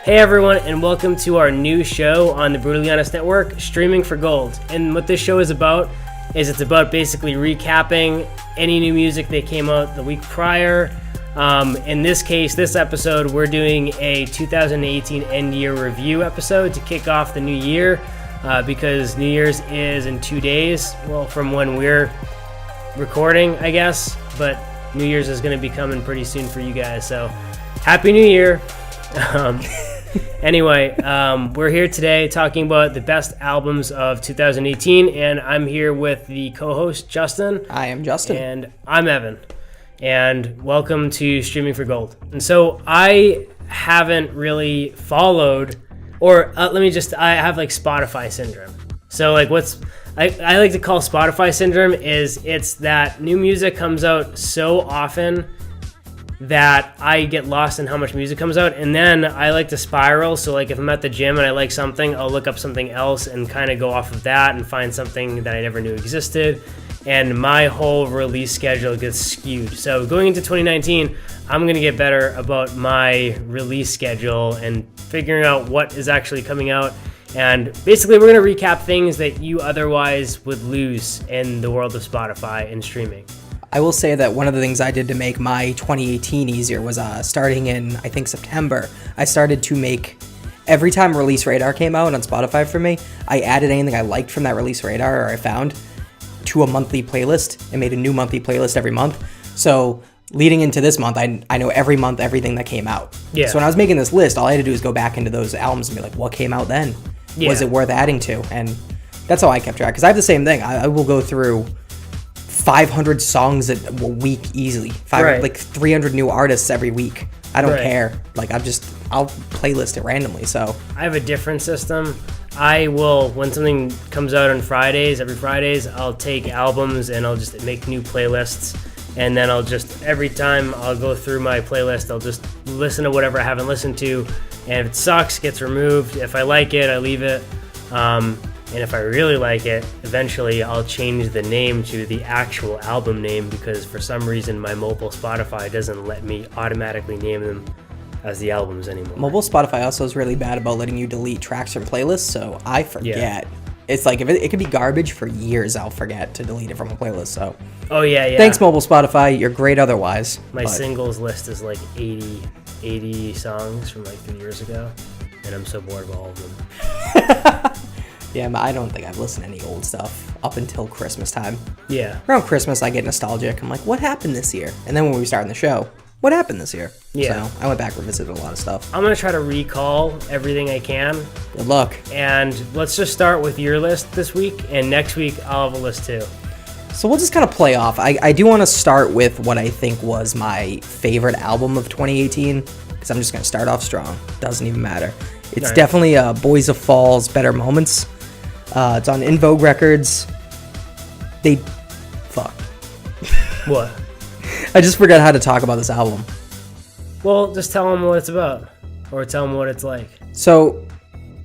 Hey everyone, and welcome to our new show on the Brutally Honest Network, Streaming for Gold. And what this show is about is it's about basically recapping any new music that came out the week prior. In this case, this episode, we're doing a 2018 end year review episode to kick off the new year because New Year's is in 2 days. Well, from when we're recording, I guess, but New Year's is going to be coming pretty soon for you guys. So, Happy New Year. Anyway, we're here today talking about the best albums of 2018, and I'm here with the co-host, Justin. I am Justin. And I'm Evan. And welcome to Streaming for Gold. And so I haven't really followed, or I have like Spotify syndrome. So like I like to call Spotify syndrome it's that new music comes out so often that I get lost in how much music comes out, and then I like to spiral. So like if I'm at the gym and I like something, I'll look up something else and kind of go off of that and find something that I never knew existed, and my whole release schedule gets skewed. So going into 2019, I'm going to get better about my release schedule and figuring out what is actually coming out, and basically we're going to recap things that you otherwise would lose in the world of Spotify and streaming. I will say that one of the things I did to make my 2018 easier was starting in, I think, September, I started to make, every time Release Radar came out on Spotify for me, I added anything I liked from that Release Radar or I found to a monthly playlist and made a new monthly playlist every month. So leading into this month, I know every month everything that came out. Yeah. So when I was making this list, all I had to do is go back into those albums and be like, what came out then? Yeah. Was it worth adding to? And that's how I kept track. Because I have the same thing. I will go through 500 songs a week easily. Like 300 new artists every week. I don't care. Like I'll playlist it randomly. So I have a different system. I will, when something comes out on Fridays, every Fridays, I'll take albums and I'll just make new playlists. And then every time I'll go through my playlist, I'll just listen to whatever I haven't listened to. And if it sucks, it gets removed. If I like it, I leave it. And if I really like it, eventually I'll change the name to the actual album name, because for some reason my mobile Spotify doesn't let me automatically name them as the albums anymore. Mobile Spotify also is really bad about letting you delete tracks from playlists, so I forget. Yeah. It's like if it could be garbage for years, I'll forget to delete it from a playlist. So. Oh yeah. Thanks, mobile Spotify. You're great otherwise. My singles list is like 80 songs from like 3 years ago, and I'm so bored of all of them. Yeah, I don't think I've listened to any old stuff up until Christmas time. Yeah. Around Christmas, I get nostalgic. I'm like, what happened this year? And then when we start the show, what happened this year? Yeah. So I went back and revisited a lot of stuff. I'm going to try to recall everything I can. Good luck. And let's just start with your list this week, and next week I'll have a list too. So we'll just kind of play off. I do want to start with what I think was my favorite album of 2018, because I'm just going to start off strong. Doesn't even matter. It's definitely Boys of Fall's Better Moments. It's on In Vogue Records. What? I just forgot how to talk about this album. Well, just tell them what it's about, or tell them what it's like. So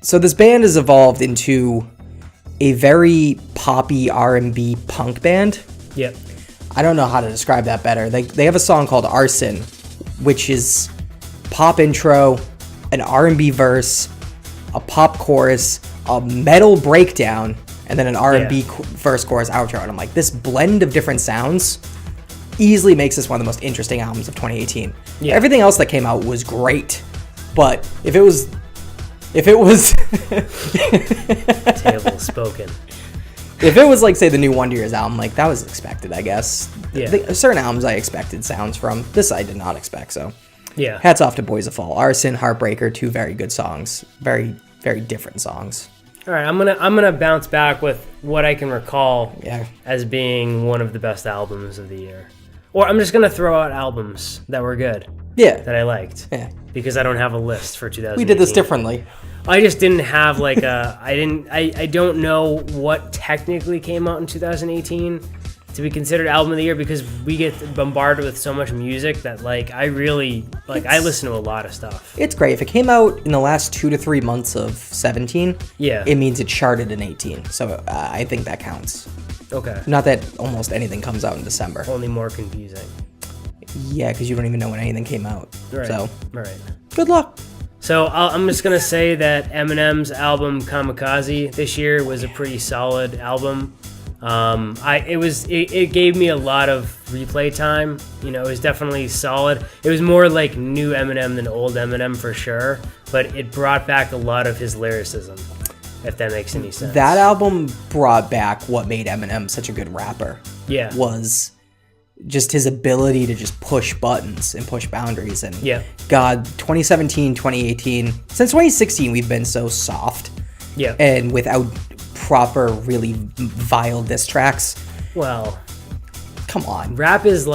this band has evolved into a very poppy R&B punk band. Yep. I don't know how to describe that better. They have a song called Arson, which is pop intro, an R&B verse, a pop chorus, a metal breakdown, and then an R&B verse, chorus, outro. And I'm like, this blend of different sounds easily makes this one of the most interesting albums of 2018. Yeah. Everything else that came out was great, but if it was table spoken. If it was like, say, the new Wonder Years album, like that was expected, I guess. Yeah. Certain albums I expected sounds from. This I did not expect. So yeah. Hats off to Boys of Fall. Arson, Heartbreaker, two very good songs. Very, very different songs. All right, I'm gonna bounce back with what I can recall as being one of the best albums of the year. Or I'm just gonna throw out albums that were good. Yeah. That I liked. Yeah. Because I don't have a list for 2018. We did this differently. I just didn't have like I don't know what technically came out in 2018 to be considered album of the year, because we get bombarded with so much music that like I listen to a lot of stuff. It's great. If it came out in the last 2 to 3 months of 17, it means it charted in 18. So I think that counts. Okay. Not that almost anything comes out in December. Only more confusing. Yeah, because you don't even know when anything came out. Right. So, right. Good luck. So I'm just gonna say that Eminem's album Kamikaze this year was a pretty solid album. It gave me a lot of replay time. You know, it was definitely solid. It was more like new Eminem than old Eminem for sure, but it brought back a lot of his lyricism, if that makes any sense. That album brought back what made Eminem such a good rapper. Yeah. Was just his ability to just push buttons and push boundaries. And yeah. God, 2017, 2018, since 2016, we've been so soft. Yeah. And without proper, really vile diss tracks. Well, come on. Rap is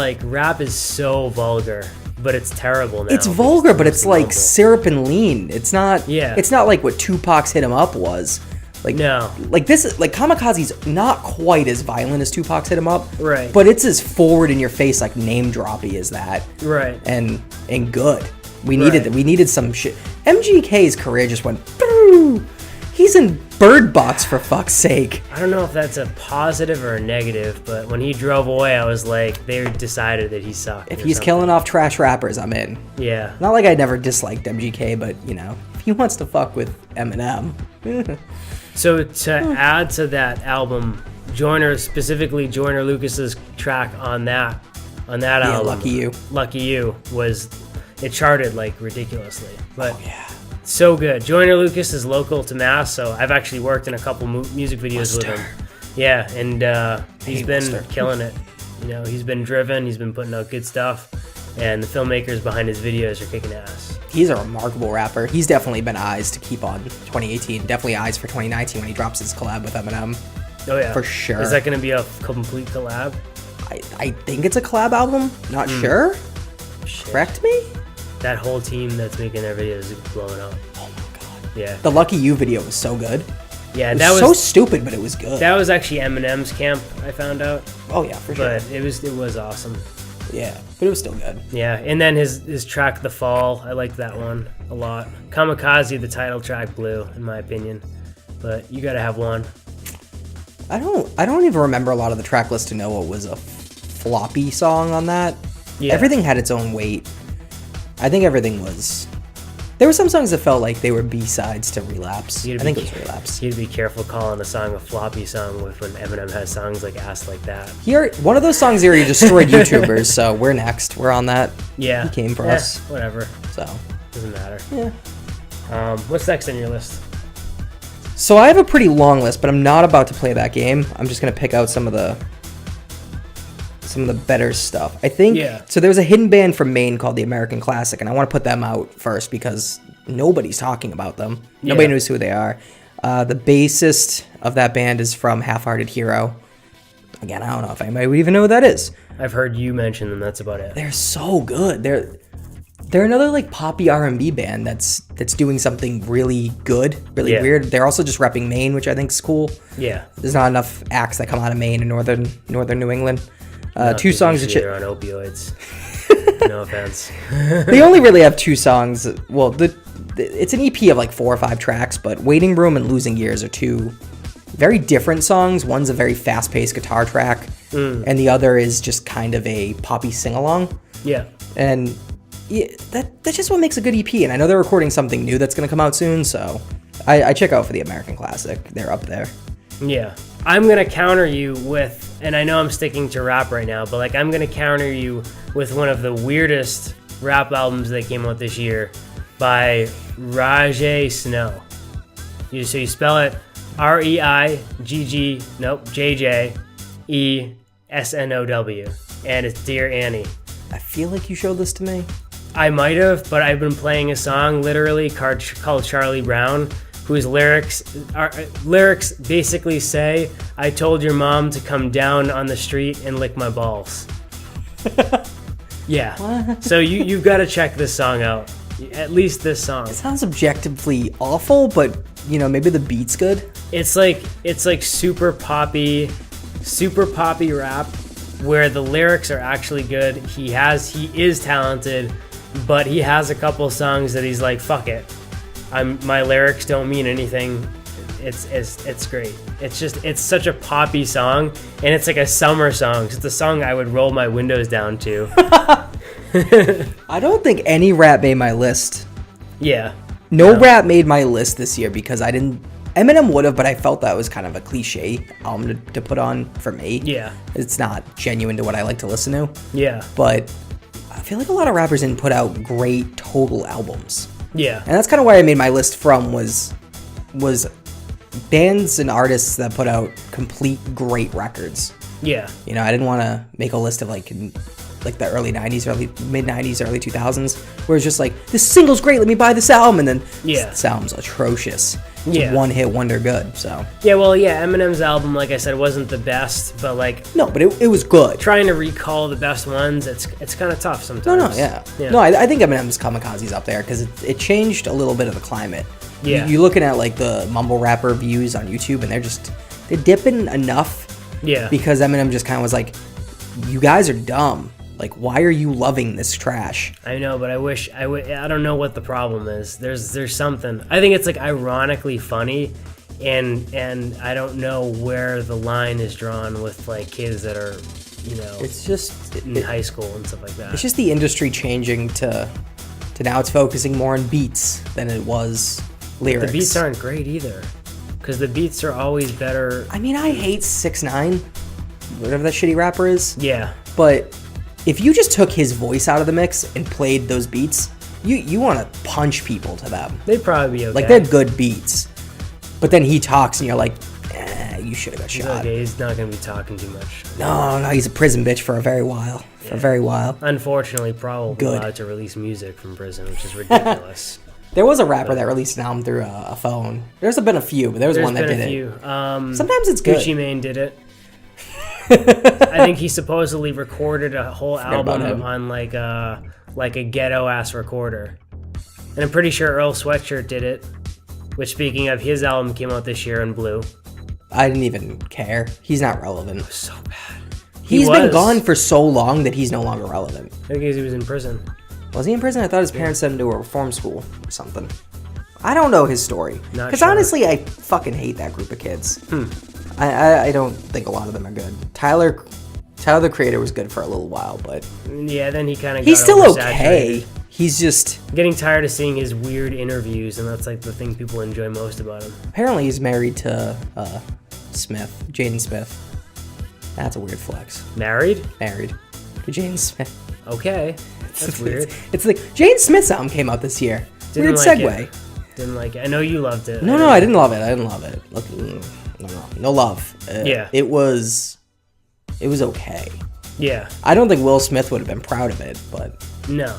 so vulgar, but it's terrible now. It's vulgar, but it's like syrup and lean. It's not. Yeah. It's not like what Tupac's Hit 'Em Up was. Like, no. Like this, like Kamikaze's not quite as violent as Tupac's Hit 'Em Up. Right. But it's as forward in your face, like name droppy as that. Right. And good. We needed some shit. MGK's career just went. He's in Bird Box, for fuck's sake. I don't know if that's a positive or a negative, but when he drove away, I was like, they decided that he sucked. If he's killing off trash rappers, I'm in. Yeah. Not like I never disliked MGK, but, you know, if he wants to fuck with Eminem. So to add to that album, specifically Joyner Lucas's track on that album, Lucky You it charted like ridiculously. But so good. Joyner Lucas is local to Mass, so I've actually worked in a couple music videos with him. Yeah, and he's been killing it. You know, he's been driven, he's been putting out good stuff, and the filmmakers behind his videos are kicking ass. He's a remarkable rapper. He's definitely been eyes to keep on 2018. Definitely eyes for 2019 when he drops his collab with Eminem. Oh yeah, for sure. Is that going to be a complete collab? I think it's a collab album. Not sure. Shit. Correct me. That whole team that's making their videos is blowing up. Oh my god. Yeah. The Lucky You video was so good. Yeah, that was so stupid, but it was good. That was actually Eminem's camp, I found out. Oh yeah, for sure. But it was awesome. Yeah, but it was still good. Yeah, and then his track The Fall, I liked that one a lot. Kamikaze, the title track, blew, in my opinion. But you gotta have one. I don't even remember a lot of the track list to know what was a floppy song on that. Yeah. Everything had its own weight. I think everything was... There were some songs that felt like they were B-sides to Relapse. I think it was Relapse. You'd be careful calling a song a floppy song when Eminem has songs like Ass Like That. One of those songs here he destroyed YouTubers, so we're next. We're on that. Yeah. He came for us. Whatever. So. Doesn't matter. Yeah. What's next on your list? So I have a pretty long list, but I'm not about to play that game. I'm just going to pick out some of the better stuff. I think, so there's a hidden band from Maine called the American Classic, and I want to put them out first because nobody's talking about them. Nobody knows who they are. The bassist of that band is from Half-Hearted Hero. Again, I don't know if anybody would even know who that is. I've heard you mention them, that's about it. They're so good. They're another like poppy R&B band that's doing something really good, really weird. They're also just repping Maine, which I think is cool. Yeah. There's not enough acts that come out of Maine and northern New England. Two songs that they're on opioids. No offense. They only really have two songs. Well, it's an EP of like 4 or 5 tracks, but Waiting Room and Losing Years are two very different songs. One's a very fast-paced guitar track, and the other is just kind of a poppy sing-along. Yeah. And that's just what makes a good EP. And I know they're recording something new that's going to come out soon, so I check out for the American Classic. They're up there. Yeah. I'm going to counter you with, and I know I'm sticking to rap right now, but like I'm going to counter you with one of the weirdest rap albums that came out this year by Rajay Snow. You spell it JJESNOW, and it's Dear Annie. I feel like you showed this to me. I might have, but I've been playing a song literally called Charlie Brown, whose lyrics basically say, I told your mom to come down on the street and lick my balls. Yeah. What? So you've got to check this song out. At least this song. It sounds objectively awful, but maybe the beat's good. It's like super poppy rap where the lyrics are actually good. He is talented, but he has a couple songs that he's like, fuck it. My lyrics don't mean anything. It's great. It's such a poppy song, and it's like a summer song. It's a song I would roll my windows down to. I don't think any rap made my list. Yeah. No rap made my list this year because I didn't. Eminem would have, but I felt that was kind of a cliche album to put on for me. Yeah. It's not genuine to what I like to listen to. Yeah. But I feel like a lot of rappers didn't put out great total albums. Yeah. And that's kind of where I made my list from was bands and artists that put out complete great records. Yeah. You know, I didn't want to make a list of like the early 90s, mid 90s, early 2000s, where it's just like, this single's great, let me buy this album, and then this album's atrocious. It's a one-hit wonder good, so. Yeah, well, yeah, Eminem's album, like I said, wasn't the best, but like... No, but it was good. Trying to recall the best ones, it's kind of tough sometimes. No, yeah. No, I think Eminem's Kamikaze's up there, because it changed a little bit of the climate. Yeah. You're looking at like the mumble rapper views on YouTube, and they're dipping enough. Yeah. Because Eminem just kind of was like, you guys are dumb. Like, why are you loving this trash? I know, but I don't know what the problem is. There's something. I think it's like ironically funny, and I don't know where the line is drawn with like kids that are, you know, it's just in high school and stuff like that. It's just the industry changing to now it's focusing more on beats than it was lyrics. The beats aren't great either, because the beats are always better. I mean, I hate 6ix9ine, whatever that shitty rapper is. Yeah. But if you just took his voice out of the mix and played those beats, you want to punch people to them. They'd probably be okay. Like, they're good beats. But then he talks and you're like, you should have got shot. Okay, he's not going to be talking too much. No, he's a prison bitch for a very while. For a very while. Unfortunately, probably allowed to release music from prison, which is ridiculous. There was a rapper that released an album through a phone. There's been a few, but there's one that did it. Sometimes it's good. Gucci Mane did it. I think he supposedly recorded a whole album on like a ghetto ass recorder, and I'm pretty sure Earl Sweatshirt did it. Which, speaking of, his album came out this year in blue. I didn't even care. He's not relevant. It was so bad. He's been gone for so long that he's no longer relevant. I think he was in prison. Was he in prison? I thought his parents sent him to a reform school or something. I don't know his story. Because honestly, I fucking hate that group of kids. I don't think a lot of them are good. Tyler, the Creator, was good for a little while, but... Yeah, then he kind of got He's still okay. He's just... Getting tired of seeing his weird interviews, and that's like the thing people enjoy most about him. Apparently he's married to Jaden Smith. That's a weird flex. Married to Jaden Smith. Okay. That's weird. It's like, Jaden Smith's album came out this year. Weird segue. Didn't like it. I know you loved it. No, I didn't love it. Look, no love. It was okay. Yeah. I don't think Will Smith would have been proud of it, but... No.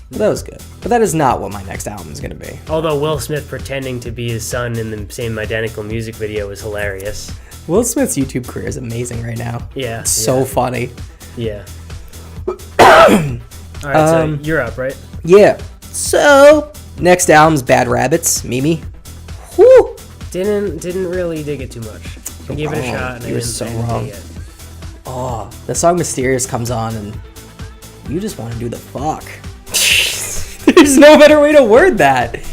But that was good. But that is not what my next album is going to be. Although Will Smith pretending to be his son in the same identical music video was hilarious. Will Smith's YouTube career is amazing right now. Yeah. It's so funny. Yeah. Alright, so you're up, right? Yeah. So, next album's Bad Rabbits, Mimi. Whew! Didn't really dig it too much. I gave it a shot and I didn't dig it. Oh, the song Mysterious comes on and you just want to do the fuck. There's no better way to word that.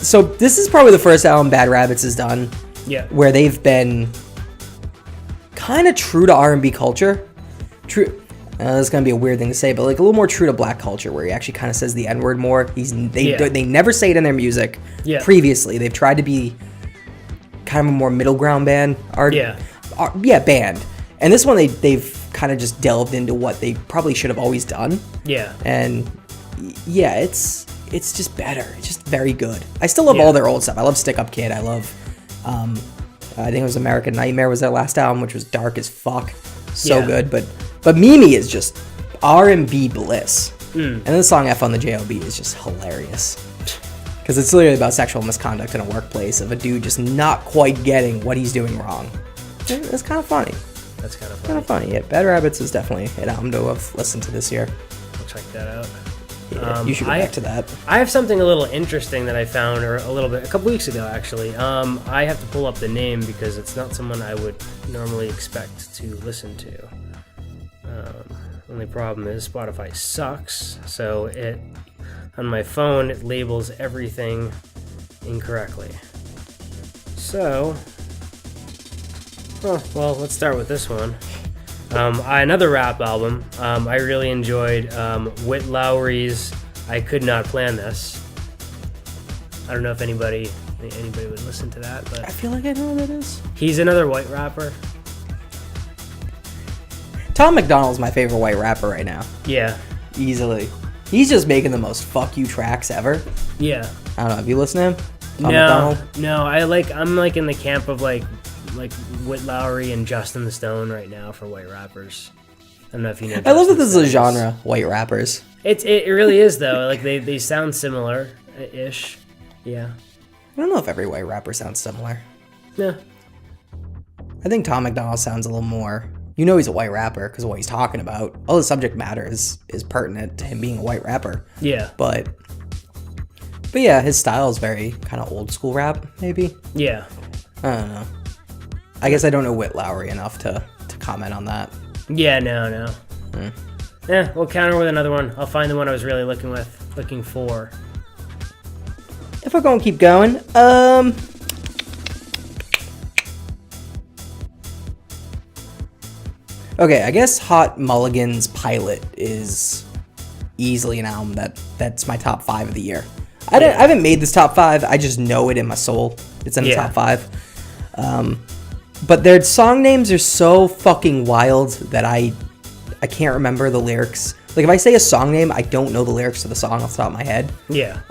So this is probably the first album Bad Rabbits has done. Yeah. Where they've been kind of true to R&B culture. True. That's gonna be a weird thing to say, but like a little more true to black culture, where he actually kind of says the N-word more. They never say it in their music. Yeah. Previously, they've tried to be kind of a more middle ground band. Band. And this one they've kind of just delved into what they probably should have always done. Yeah. And yeah, it's just better. It's just very good. I still love all their old stuff. I love Stick Up Kid. I love I think it was American Nightmare was their last album, which was dark as fuck. So good, but Mimi is just R&B bliss. And the song F on the J.O.B. is just hilarious. Because it's literally about sexual misconduct in a workplace of a dude just not quite getting what he's doing wrong. It's kind of funny. That's kind of funny. Kind of funny, yeah. Bad Rabbits is definitely an album to have listened to this year. I'll check that out. Yeah, you should go back to that. I have something a little interesting that I found a couple weeks ago, actually. I have to pull up the name because it's not someone I would normally expect to listen to. Only problem is Spotify sucks, so on my phone it labels everything incorrectly. So, well, let's start with this one. Another rap album. I really enjoyed Whit Lowry's I Could Not Plan This. I don't know if anybody would listen to that, I but feel like I know what that is. he's another white rapper. Tom McDonald's my favorite white rapper right now. Yeah. Easily. He's just making the most fuck you tracks ever. Yeah. I don't know. Have you listened to him? Tom No, McDonald? no. I'm like in the camp of like Whit Lowry and Justin the Stone right now for white rappers. I don't know if you know. I love that Justin this is a Stone's. genre, white rappers. It really is though. Like they sound similar ish. Yeah. I don't know if every white rapper sounds similar. Yeah. I think Tom McDonald sounds a little more. You know he's a white rapper because of what he's talking about. All the subject matter is pertinent to him being a white rapper. Yeah. But yeah, his style is very kind of old school rap, maybe. Yeah. I don't know. I guess I don't know Whit Lowry enough to comment on that. Yeah. No. Yeah. We'll counter with another one. I'll find the one I was really looking for. If we're gonna keep going, okay, I guess Hot Mulligan's Pilot is easily an album that's my top 5 of the year. I haven't made this top 5. I just know it in my soul. It's in the top 5. But their song names are so fucking wild that I can't remember the lyrics. Like if I say a song name, I don't know the lyrics to the song off the top of my head. Yeah.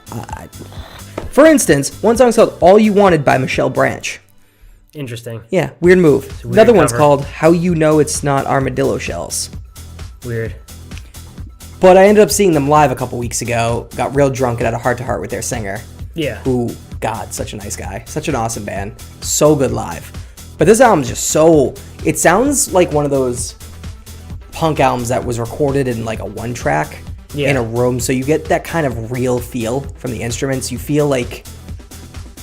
For instance, one song's called All You Wanted by Michelle Branch. Interesting. Yeah, weird move. Weird Another one's cover. called How You Know It's Not Armadillo Shells. Weird. But I ended up seeing them live a couple weeks ago, got real drunk and had a heart-to-heart with their singer. Yeah. Who, God, such a nice guy. Such an awesome band. So good live. But this album's just so... It sounds like one of those punk albums that was recorded in like a one-track in a room. So you get that kind of real feel from the instruments. You feel like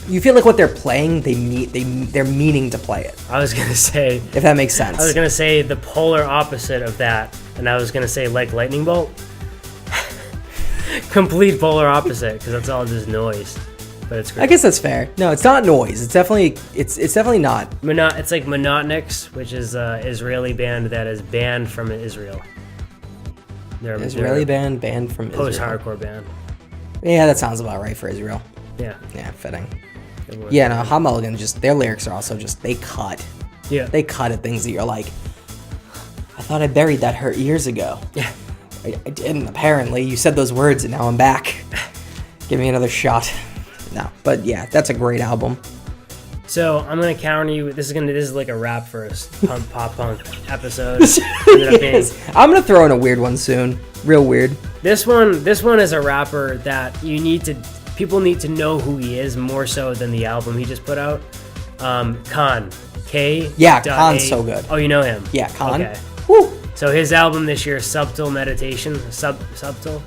what they're playing, they're meaning to play it. I was gonna say. If that makes sense. I was gonna say the polar opposite of that, and I was gonna say like lightning bolt. Complete polar opposite, because that's all just noise. But it's great. I guess that's fair. No, it's not noise. It's definitely not. It's like Monotonics, which is an Israeli band that is banned from Israel. They're Israeli band banned from Israel. Post-hardcore band. Yeah, that sounds about right for Israel. Yeah. Yeah, fitting. Everyone's Yeah, no, Hot Mulligan, just their lyrics are also just they cut. Yeah. They cut at things that you're like, I thought I buried that hurt years ago. Yeah. I didn't, apparently. You said those words and now I'm back. Give me another shot. No, but yeah, that's a great album. So I'm gonna counter you. This is like a rap for us, pop punk episode. Ended up being- Yes. I'm gonna throw in a weird one soon. Real weird. This one is a rapper that people need to know who he is more so than the album he just put out. Khan. K. Yeah, Khan's so good. Oh, you know him? Yeah, Khan. Okay. Woo. So his album this year, Subtle Meditation. Subtle.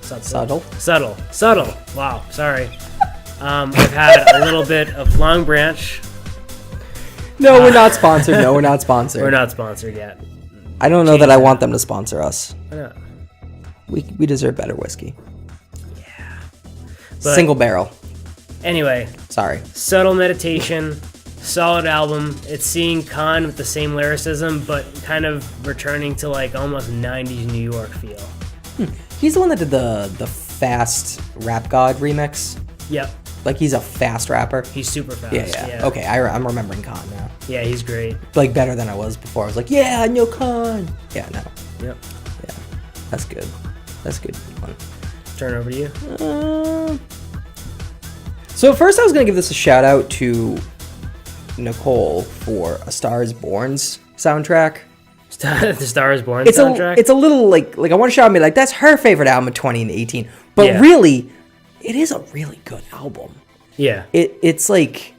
Wow, sorry. I've had a little bit of Long Branch. No, we're not sponsored. No, we're not sponsored. We're not sponsored yet. I don't know that I want them to sponsor us. Why not? We deserve better whiskey. But Single barrel. Anyway, Sorry. Subtle Meditation, solid album. It's seeing Khan with the same lyricism, but kind of returning to like almost 90s New York feel. He's the one that did the Fast Rap God remix. Yep, Like he's a fast rapper. he's super fast. Yeah. Okay, I'm remembering Khan now. Yeah, he's great. Like better than I was before. I was like, yeah, I know Khan. Yeah, no. Yep. Yeah, that's good. That's a good one. Turn over to you. So first I was going to give this a shout out to Nicole for A Star Is Born's soundtrack. The Star Is Born It's soundtrack. it's a little like I want to shout out me like that's her favorite album of 2018. But Yeah. really, it is a really good album. yeah. It's like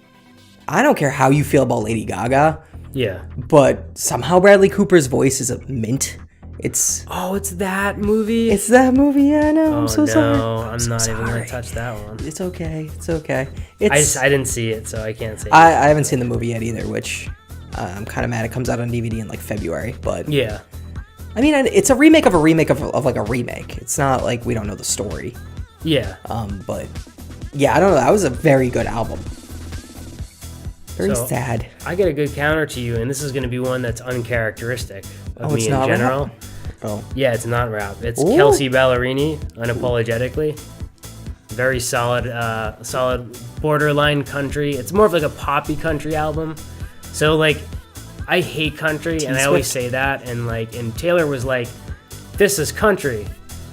I don't care how you feel about Lady Gaga, Yeah. but somehow Bradley Cooper's voice is a mint. It's Oh, it's that movie. that movie. Yeah, I know. Oh I'm so no, sorry. I'm so not even sorry. gonna touch that one. It's okay. It's okay. I didn't see it, so I can't say. I haven't seen the movie yet either, which I'm kind of mad. It comes out on DVD in like February, but Yeah. I mean, it's a remake of a remake of like a remake. It's not like we don't know the story. Yeah. But yeah, I don't know. That was a very good album. Very So, sad. I get a good counter to you, and this is going to be one that's uncharacteristic of Oh, me it's in not general. rap? Oh, Yeah, it's not rap. It's Ooh. Kelsey Ballerini, unapologetically. very solid borderline country. It's more of like a poppy country album. So like, I hate country, and I always say that. And Taylor was like, "This is country."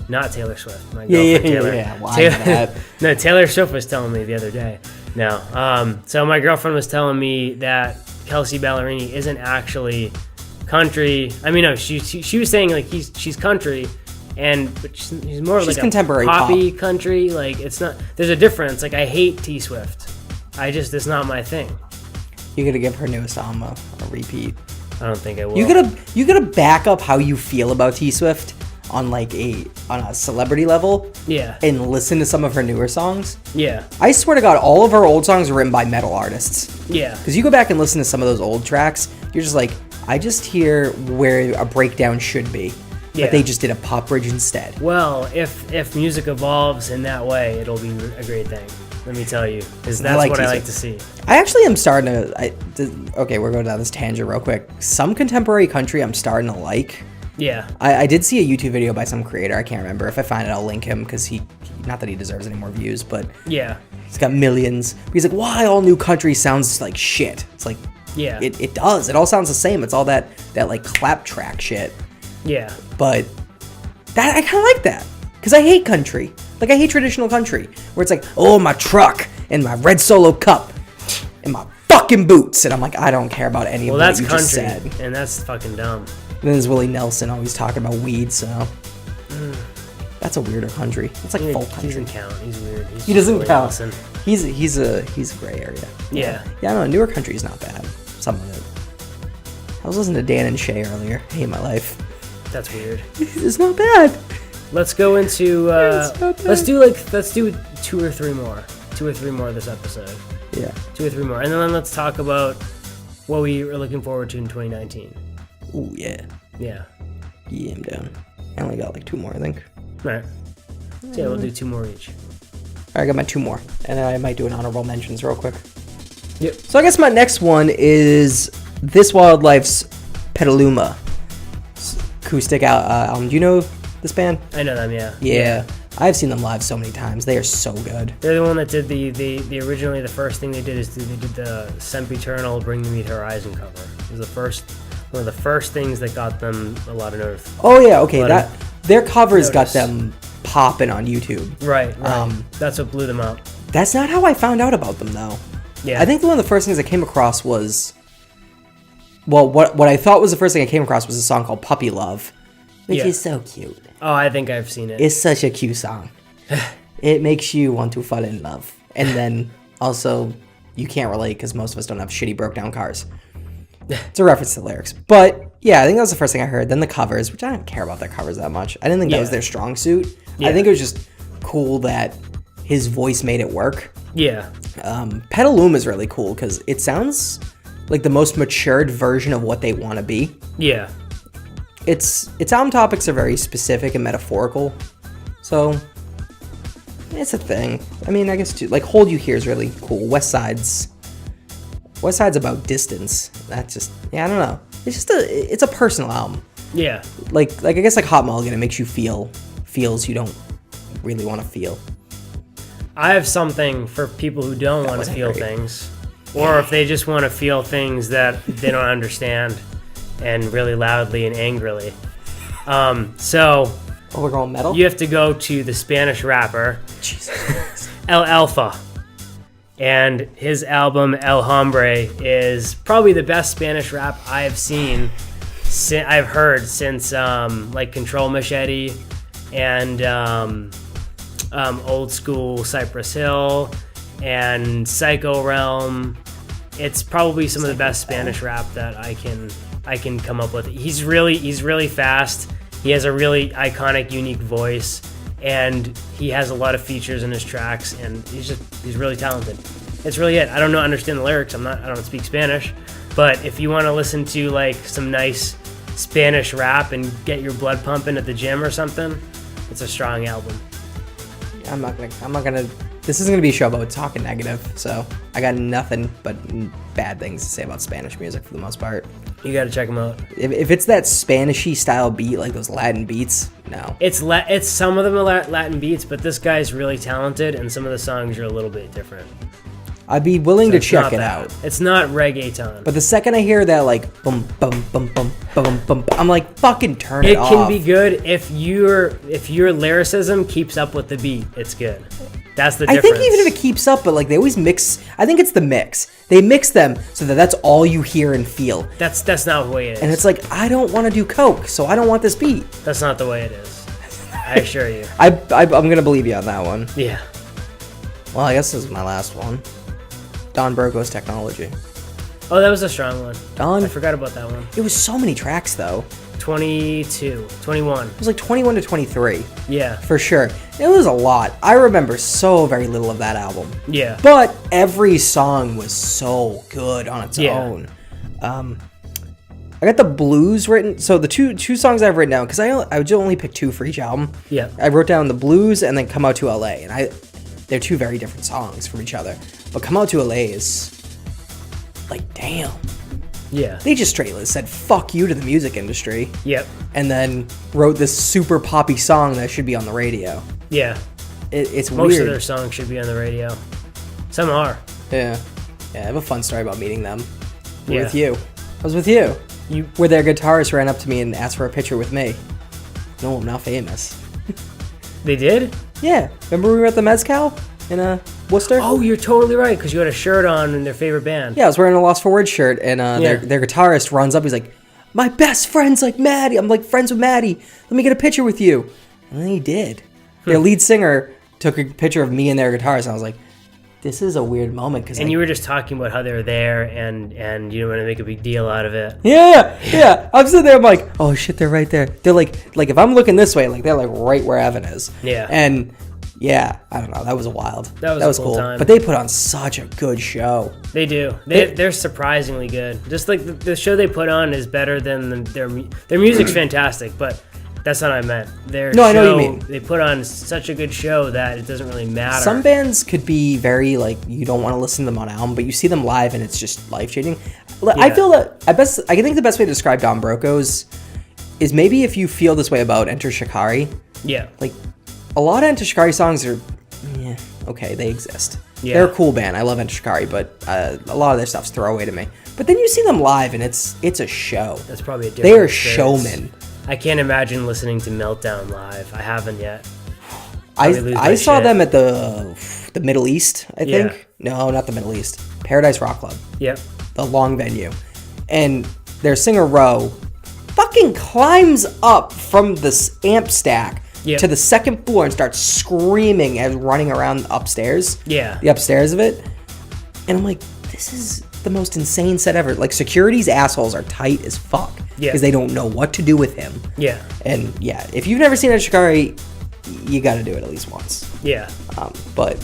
Not Taylor Swift. My girlfriend Taylor. Yeah. Why that? No, Taylor Swift was telling me the other day. No. So my girlfriend was telling me that Kelsea Ballerini isn't actually country. I mean, no, she was saying like she's country, but she's more like contemporary a poppy pop. country. Like it's not. There's a difference. Like I hate T Swift. It's not my thing. You gotta give her newest album a repeat. I don't think I will. You gotta back up how you feel about T Swift on a celebrity level. Yeah. And listen to some of her newer songs. Yeah. I swear to God, all of her old songs are written by metal artists. Yeah. Because you go back and listen to some of those old tracks, you're just like, I just hear where a breakdown should be. Yeah. But they just did a pop bridge instead. Well, if music evolves in that way, it'll be a great thing. Let me tell you, because that's what I like to see. I actually am starting to. Okay, we're going down this tangent real quick. Some contemporary country I'm starting to like. Yeah. I did see a YouTube video by some creator. I can't remember. If I find it, I'll link him because not that he deserves any more views, but yeah, he's got millions. He's like, why all new country sounds like shit? It's like, yeah, it does. It all sounds the same. It's all that like clap track shit. Yeah. But that I kind of like that because I hate country. Like I hate traditional country where it's like, oh, my truck and my red Solo cup and my fucking boots, and I'm like, I don't care about any of what you just said. And that's fucking dumb. And then there's Willie Nelson always talking about weed, so that's a weirder country. It's like folk country. He doesn't count. He's weird. He doesn't Willie count. Nelson. He's a gray area. Yeah. Yeah, I don't know. Newer country is not bad. Some of it. I was listening to Dan and Shay earlier. I hate my life. That's weird. It's not bad. Let's go into. Let's do 2 or 3 more. 2 or 3 more this episode. Yeah. 2 or 3 more, and then let's talk about what we are looking forward to in 2019. Ooh, yeah. Yeah. Yeah, I'm down. I only got like 2 more, I think. All right. So yeah, we'll do 2 more each. All right, I got my 2 more, and then I might do an honorable mentions real quick. Yep. So I guess my next one is This Wildlife's Petaluma acoustic album. Do you know this band? I know them, yeah. Yeah. I've seen them live so many times. They are so good. They're the one that did the originally the first thing they did is they did the Sempiternal Bring Me the Horizon cover. It was one of the first things that got them a lot of notice. Oh yeah, okay. Their covers got them popping on YouTube. Right. That's what blew them up. That's not how I found out about them though. Yeah. I think one of the first things I came across was, well, what I thought was the first thing I came across was a song called Puppy Love, which is so cute. Oh, I think I've seen it. It's such a cute song. It makes you want to fall in love. And then also, you can't relate because most of us don't have shitty broke down cars. It's a reference to the lyrics. But yeah, I think that was the first thing I heard. Then the covers, which I don't care about their covers that much. I didn't think that was their strong suit. Yeah. I think it was just cool that his voice made it work. Yeah. Petaluma is really cool because it sounds like the most matured version of what they want to be. Yeah. Its album topics are very specific and metaphorical, so it's a thing. I mean, I guess too, like Hold You Here is really cool. West Side's about distance. That's just, I don't know. It's just it's a personal album. Yeah. Like I guess like Hot Mulligan, it makes you feel feels you don't really want to feel. I have something for people who don't want to feel things, or if they just want to feel things that they don't understand. And really loudly and angrily. So we're going metal? You have to go to the Spanish rapper Jesus. El Alfa. And his album El Hombre is probably the best Spanish rap I've heard since like Control Machete and old school Cypress Hill and Psycho Realm. It's probably some of the best Spanish rap that I can come up with. He's really fast. He has a really iconic, unique voice, and he has a lot of features in his tracks, and he's really talented. It's really it. I don't understand the lyrics. I don't speak Spanish, but if you want to listen to like some nice Spanish rap and get your blood pumping at the gym or something, it's a strong album. I'm not gonna this isn't going to be a show about talking negative, so I got nothing but bad things to say about Spanish music for the most part. You got to check them out. If it's that Spanishy style beat, like those Latin beats, no. It's some of them are Latin beats, but this guy's really talented, and some of the songs are a little bit different. I'd be willing to It's check not it bad. out. It's not reggaeton. But the second I hear that, like, bum, bum, bum, bum, bum, bum, I'm like, fucking turn it It off. can be good if your lyricism keeps up with the beat. It's good. That's the I difference. think even if it keeps up, but like they always mix. I think it's the mix. They mix them so that that's all you hear and feel. That's not the way it is. And it's like, I don't want to do coke, so I don't want this beat. That's not the way it is. I assure you. I'm gonna believe you on that one. Yeah. Well, I guess this is my last one. Don Broco's Technology. Oh, that was a strong one. Don. I forgot about that one. It was so many tracks though. 22, 21. It was like 21 to 23 Yeah. for sure. It was a lot. I remember so very little of that album. Yeah. But every song was so good on its own. I got the blues written. So the two songs I've written down, because I would only pick two for each album. Yeah. I wrote down the blues and then Come Out to LA, and they're two very different songs from each other. But Come Out to LA is like, damn. Yeah. They just straightly said fuck you to the music industry. Yep. And then wrote this super poppy song that should be on the radio. Yeah. It's Most weird. of their songs should be on the radio. Some are. Yeah. I have a fun story about meeting them. Yeah. With you. I was with you. You Where their guitarist ran up to me and asked for a picture with me. No, I'm not famous. They did? Yeah. Remember we were at the Mezcal in Worcester? Oh, you're totally right, because you had a shirt on in their favorite band. Yeah, I was wearing a Lost for Words shirt, and Yeah. their guitarist runs up. He's like, my best friend's like Maddie. I'm like friends with Maddie. Let me get a picture with you. And then he did. Their lead singer took a picture of me and their guitarist, and I was like, this is a weird moment. And you were just talking about how they were there, and you don't want to make a big deal out of it. Yeah. I'm sitting there. I'm like, oh shit, they're right there. They're like if I'm looking this way, like they're like right where Evan is. Yeah. And yeah, I don't know. That was wild. That was a cool time. But they put on such a good show. They do. They're surprisingly good. Just like the show they put on is better than their music's fantastic, but that's not what I meant. I know what you mean. They put on such a good show that it doesn't really matter. Some bands could be very like you don't want to listen to them on album, but you see them live and it's just life changing. I feel that I think the best way to describe Don Broco's is maybe if you feel this way about Enter Shikari. Yeah. Like a lot of Enter Shikari songs are, okay, they exist. Yeah. They're a cool band. I love Enter Shikari, but a lot of their stuff's throwaway to me. But then you see them live and it's a show. That's probably a different They are experience. showmen. I can't imagine listening to Meltdown live. I haven't yet. I saw them at the Middle East, I Yeah. think. No, not the Middle East. Paradise Rock Club. Yep. The long venue. And their singer Ro fucking climbs up from this amp stack Yep. to the second floor and starts screaming and running around upstairs. Yeah. The upstairs of it. And I'm like, this is the most insane set ever. Like, security's assholes are tight as fuck. Yeah. Because they don't know what to do with him. Yeah. And yeah, if you've never seen a Shikari, you got to do it at least once. Yeah. But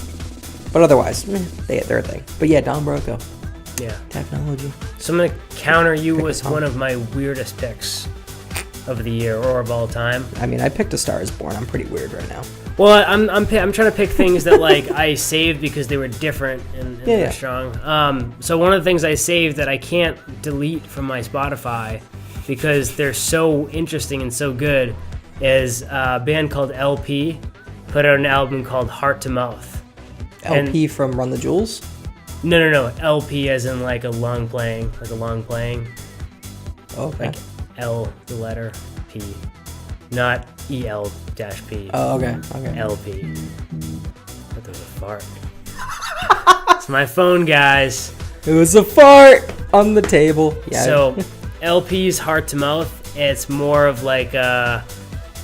otherwise, they're a thing. But yeah, Don Broco, Yeah. Technology. So I'm gonna counter you with one of my weirdest picks of the year or of all time. I mean, I picked A Star Is Born. I'm pretty weird right now. Well, I'm trying to pick things that like I saved because they were different and Yeah. they're strong. So one of the things I saved that I can't delete from my Spotify because they're so interesting and so good is a band called LP put out an album called Heart to Mouth. LP from Run the Jewels? No. LP as in like a long playing. Oh, okay. Like L, the letter P. Not EL-P. Oh, okay. LP. I thought there was a fart. It's my phone, guys. It was a fart on the table. Yeah. So, LP's Heart to Mouth, it's more of like a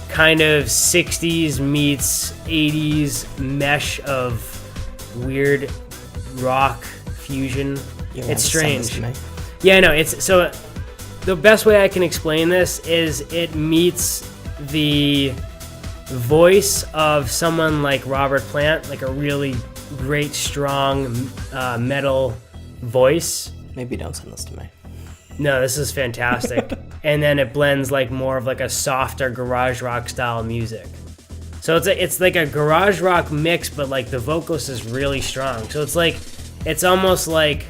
kind of 60s meets 80s mesh of weird rock fusion. You It's have to send this strange. to me. Yeah, no, it's so the best way I can explain this is it meets the voice of someone like Robert Plant, like a really great, strong metal voice. Maybe don't send this to me. No, this is fantastic. And then it blends like more of like a softer garage rock style music. So it's like a garage rock mix, but like the vocals is really strong. So it's almost like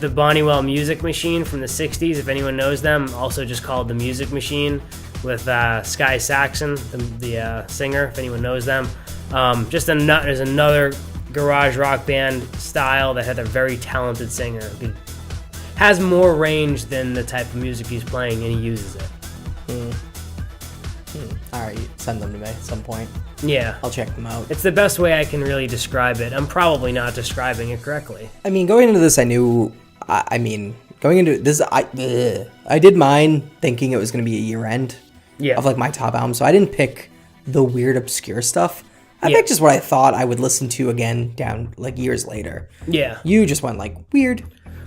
the Bonnie Well Music Machine from the 60s, if anyone knows them, also just called the Music Machine, with Sky Saxon, the singer, if anyone knows them. There's another garage rock band style that had a very talented singer who has more range than the type of music he's playing, and he uses it. All right, send them to me at some point. Yeah. I'll check them out. It's the best way I can really describe it. I'm probably not describing it correctly. I mean, going into this, I did mine thinking it was going to be a year end of like my top album, so I didn't pick the weird, obscure stuff. I picked just what I thought I would listen to again down like years later. Yeah. You just went like weird.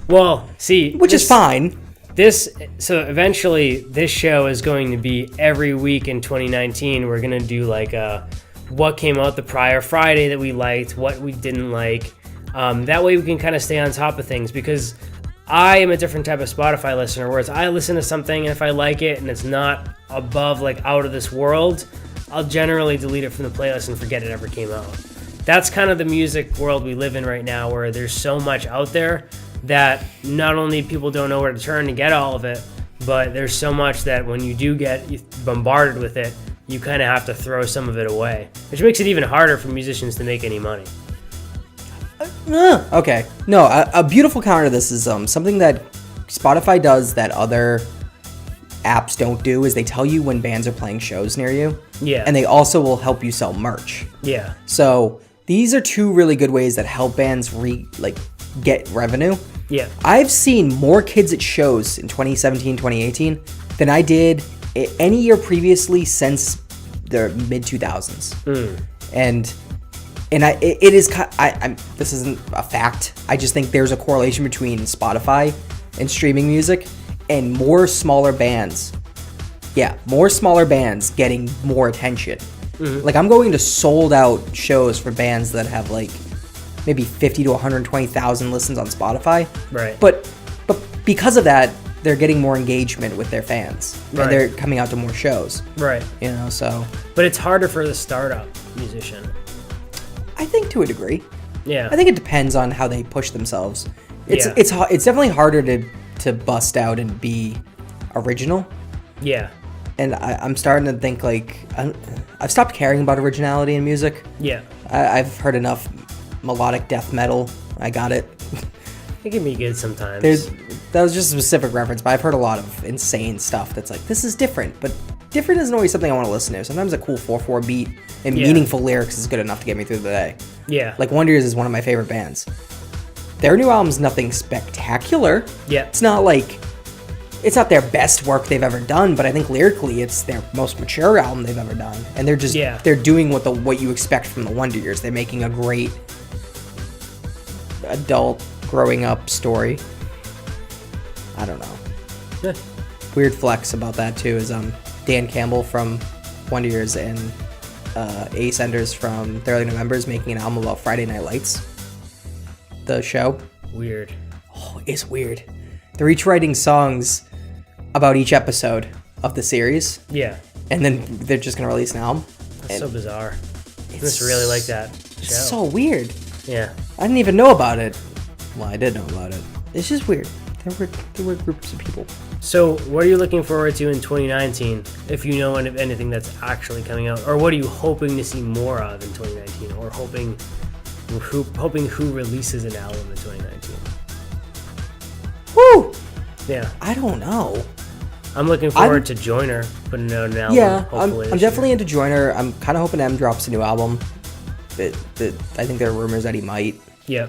Well, see, which is fine. So eventually this show is going to be every week in 2019. We're going to do like what came out the prior Friday that we liked, what we didn't like. That way we can kind of stay on top of things, because I am a different type of Spotify listener, whereas I listen to something and if I like it and it's not above like out of this world, I'll generally delete it from the playlist and forget it ever came out. That's kind of the music world we live in right now, where there's so much out there that not only people don't know where to turn to get all of it, but there's so much that when you do get bombarded with it, you kind of have to throw some of it away, which makes it even harder for musicians to make any money. Okay. No, a beautiful counter to this is something that Spotify does that other apps don't do, is they tell you when bands are playing shows near you. Yeah. And they also will help you sell merch. Yeah. So these are two really good ways that help bands get revenue. Yeah. I've seen more kids at shows in 2017, 2018 than I did any year previously since the mid 2000s. And this isn't a fact. I just think there's a correlation between Spotify and streaming music and more smaller bands. Yeah, more smaller bands getting more attention. Like, I'm going to sold out shows for bands that have like maybe 50 to 120,000 listens on Spotify. Right. But because of that, they're getting more engagement with their fans. Right. And they're coming out to more shows. Right. You know, so. But it's harder for the startup musician. I think to a degree. Yeah. I think it depends on how they push themselves. It's definitely harder to bust out and be original. Yeah. And I'm starting to think like I've stopped caring about originality in music. Yeah. I've heard enough melodic death metal. I got it. It can be good sometimes. That was just a specific reference, but I've heard a lot of insane stuff that's like, this is different, but different isn't always something I want to listen to. Sometimes a cool 4/4 beat and meaningful lyrics is good enough to get me through the day. Yeah. Like Wonder Years is one of my favorite bands. Their new album's nothing spectacular. Yeah. It's not their best work they've ever done, but I think lyrically it's their most mature album they've ever done. And they're just they're doing what you expect from the Wonder Years. They're making a great adult growing up story. I don't know. Yeah. Weird flex about that too is Dan Campbell from Wonder Years and Ace Enders from The Early Novembers making an album about Friday Night Lights, the show. Weird. Oh, it's weird. They're each writing songs about each episode of the series. Yeah. And then they're just going to release an album. That's so bizarre. I just really like that show. It's so weird. Yeah. I didn't even know about it. Well, I did know about it. It's just weird. There were groups of people. So, what are you looking forward to in 2019, if you know anything that's actually coming out? Or what are you hoping to see more of in 2019? Or hoping who releases an album in 2019? Woo! Yeah. I don't know. I'm looking forward to Joyner putting out an album. Yeah, I'm definitely into Joyner. I'm kind of hoping M drops a new album. I think there are rumors that he might. Yeah.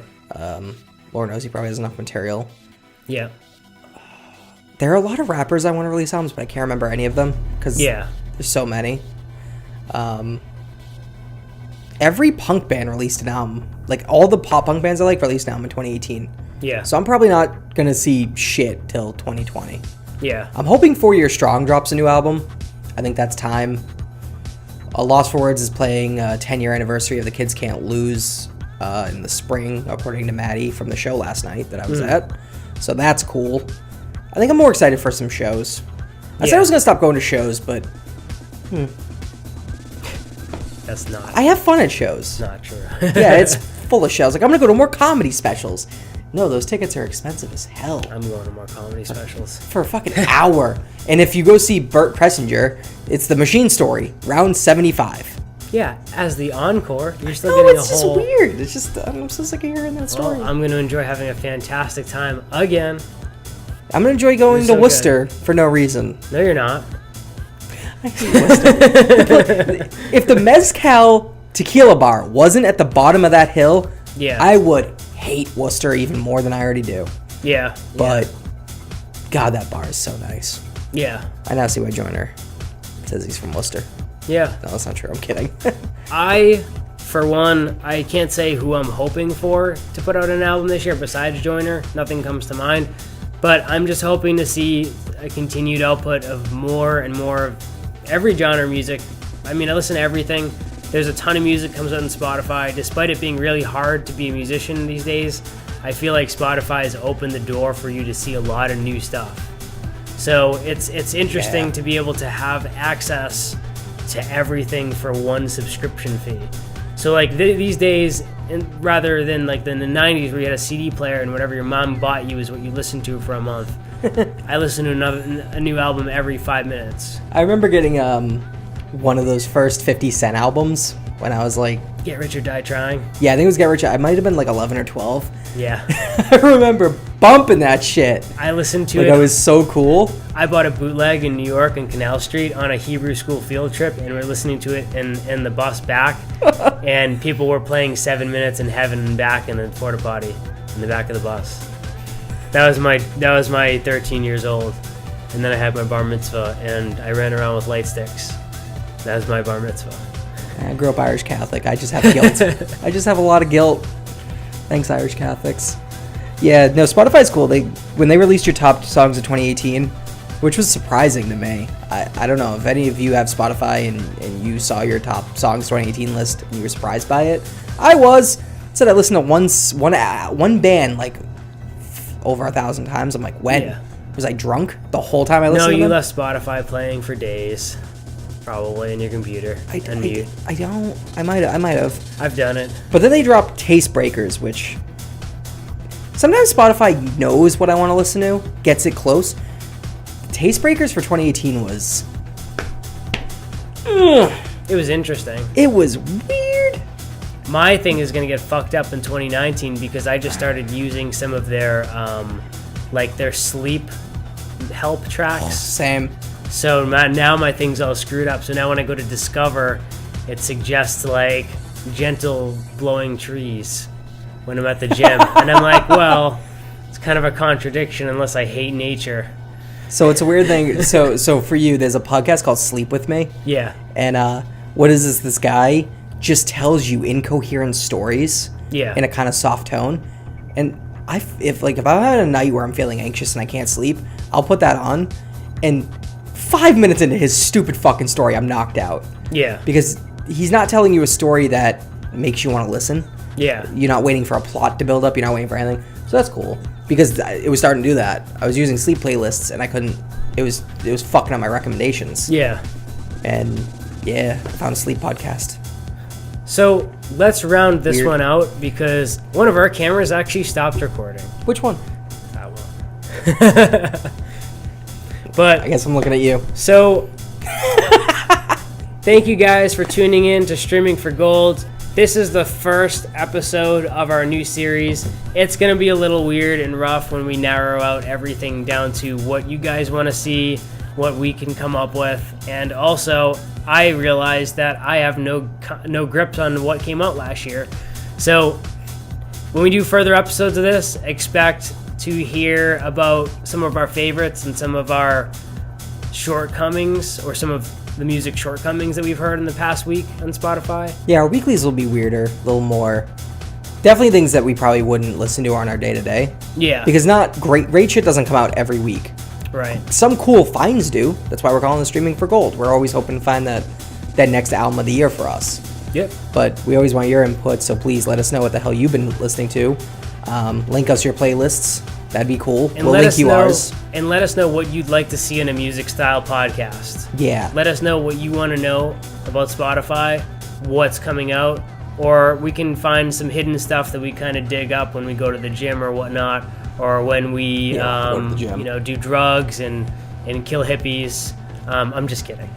Lord knows he probably has enough material. Yeah. There are a lot of rappers I want to release albums, but I can't remember any of them because there's so many. Every punk band released an album. Like all the pop punk bands I like released an album in 2018. Yeah. So I'm probably not gonna see shit till 2020. Yeah. I'm hoping 4 Year Strong drops a new album. I think that's time. Lost for Words is playing a 10-year anniversary of The Kids Can't Lose in the spring, according to Maddie from the show last night that I was at. So that's cool. I think I'm more excited for some shows. I said I was going to stop going to shows, but... That's not. I have fun at shows. Not true. Yeah, it's full of shows. Like, I'm gonna go to more comedy specials. No, those tickets are expensive as hell. I'm going to more comedy specials For a fucking hour. And if you go see Burt Pressinger, it's The Machine Story, round 75. Yeah, as the encore, you're still No, getting it's a whole. just weird. It's just, I'm so sick of hearing that story. Well, I'm going to enjoy having a fantastic time again. I'm gonna enjoy going to so Worcester for no reason. No, you're not. I hate Worcester. If the Mezcal Tequila Bar wasn't at the bottom of that hill, Yeah. I would hate Worcester even more than I already do. Yeah. But, God, that bar is so nice. Yeah. I now see why Joyner says he's from Worcester. Yeah. No, that's not true. I'm kidding. For one, I can't say who I'm hoping for to put out an album this year besides Joyner. Nothing comes to mind. But I'm just hoping to see a continued output of more and more of every genre of music. I mean, I listen to everything. There's a ton of music comes out on Spotify. Despite it being really hard to be a musician these days, I feel like Spotify has opened the door for you to see a lot of new stuff. So it's interesting to be able to have access to everything for one subscription fee. So like these days, rather than like in the 90s where you had a CD player and whatever your mom bought you is what you listened to for a month, I listen to a new album every 5 minutes. I remember getting one of those first 50 Cent albums when I was like... Get Rich or Die Trying? Yeah, I think it was Get Rich. I might have been like 11 or 12. Yeah. I remember bumping that shit. I listened to it. Like, it was so cool. I bought a bootleg in New York on Canal Street on a Hebrew school field trip, and we were listening to it in the bus back, and people were playing 7 Minutes in Heaven and Back in the porta potty in the back of the bus. That was my 13 years old, and then I had my bar mitzvah, and I ran around with light sticks. That was my bar mitzvah. I grew up Irish Catholic. I just have guilt. I just have a lot of guilt. Thanks, Irish Catholics. Yeah, no, Spotify's cool. When they released your top songs of 2018, which was surprising to me. I don't know if any of you have Spotify and you saw your top songs 2018 list and you were surprised by it. I was. Said I listened to one band like over 1,000 times. I'm like, when? Yeah. Was I drunk the whole time I listened to them? No, you left Spotify playing for days. Probably in your computer. Mute. I don't. I might have. I've done it. But then they dropped Taste Breakers, which sometimes Spotify knows what I want to listen to, gets it close. Taste Breakers for 2018 was... It was interesting. It was weird. My thing is going to get fucked up in 2019 because I just started using some of their their sleep help tracks. Same. So now my thing's all screwed up. So now when I go to Discover, it suggests like gentle blowing trees when I'm at the gym. And I'm like, well, it's kind of a contradiction unless I hate nature. So it's a weird thing. So for you, there's a podcast called Sleep With Me. Yeah. And what is this? This guy just tells you incoherent stories. Yeah. In a kind of soft tone. And if I'm having a night where I'm feeling anxious and I can't sleep, I'll put that on, and 5 minutes into his stupid fucking story, I'm knocked out. Yeah. Because he's not telling you a story that makes you want to listen. Yeah. You're not waiting for a plot to build up. You're not waiting for anything. So that's cool. Because it was starting to do that. I was using sleep playlists and I couldn't. It was fucking up my recommendations. Yeah. And yeah, I found a sleep podcast. So let's round this Weird. one out because one of our cameras actually stopped recording. Which one? That one. But I guess I'm looking at you. So thank you guys for tuning in to Streaming for Gold. This is the first episode of our new series. It's going to be a little weird and rough when we narrow out everything down to what you guys want to see, what we can come up with, and also I realized that I have no grips on what came out last year. So when we do further episodes of this, expect to hear about some of our favorites and some of our shortcomings, or some of the music shortcomings that we've heard in the past week on Spotify. Yeah, our weeklies will be weirder, a little more. Definitely things that we probably wouldn't listen to on our day-to-day. Yeah. Because not great shit doesn't come out every week. Right. Some cool finds do. That's why we're calling it Streaming for Gold. We're always hoping to find that next album of the year for us. Yep. But we always want your input, so please let us know what the hell you've been listening to. Link us your playlists. That'd be cool. And we'll link you ours. And let us know what you'd like to see in a music style podcast. Yeah. Let us know what you want to know about Spotify. what's coming out, or we can find some hidden stuff that we kind of dig up when we go to the gym or whatnot, or when we go to the gym. do drugs and kill hippies. I'm just kidding.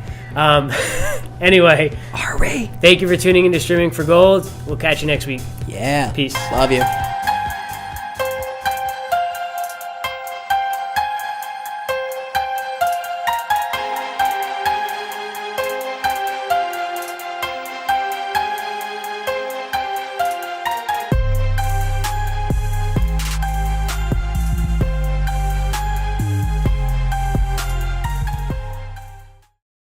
Anyway, Are we? thank you for tuning into Streaming for Gold. We'll catch you next week. Yeah. Peace. Love you.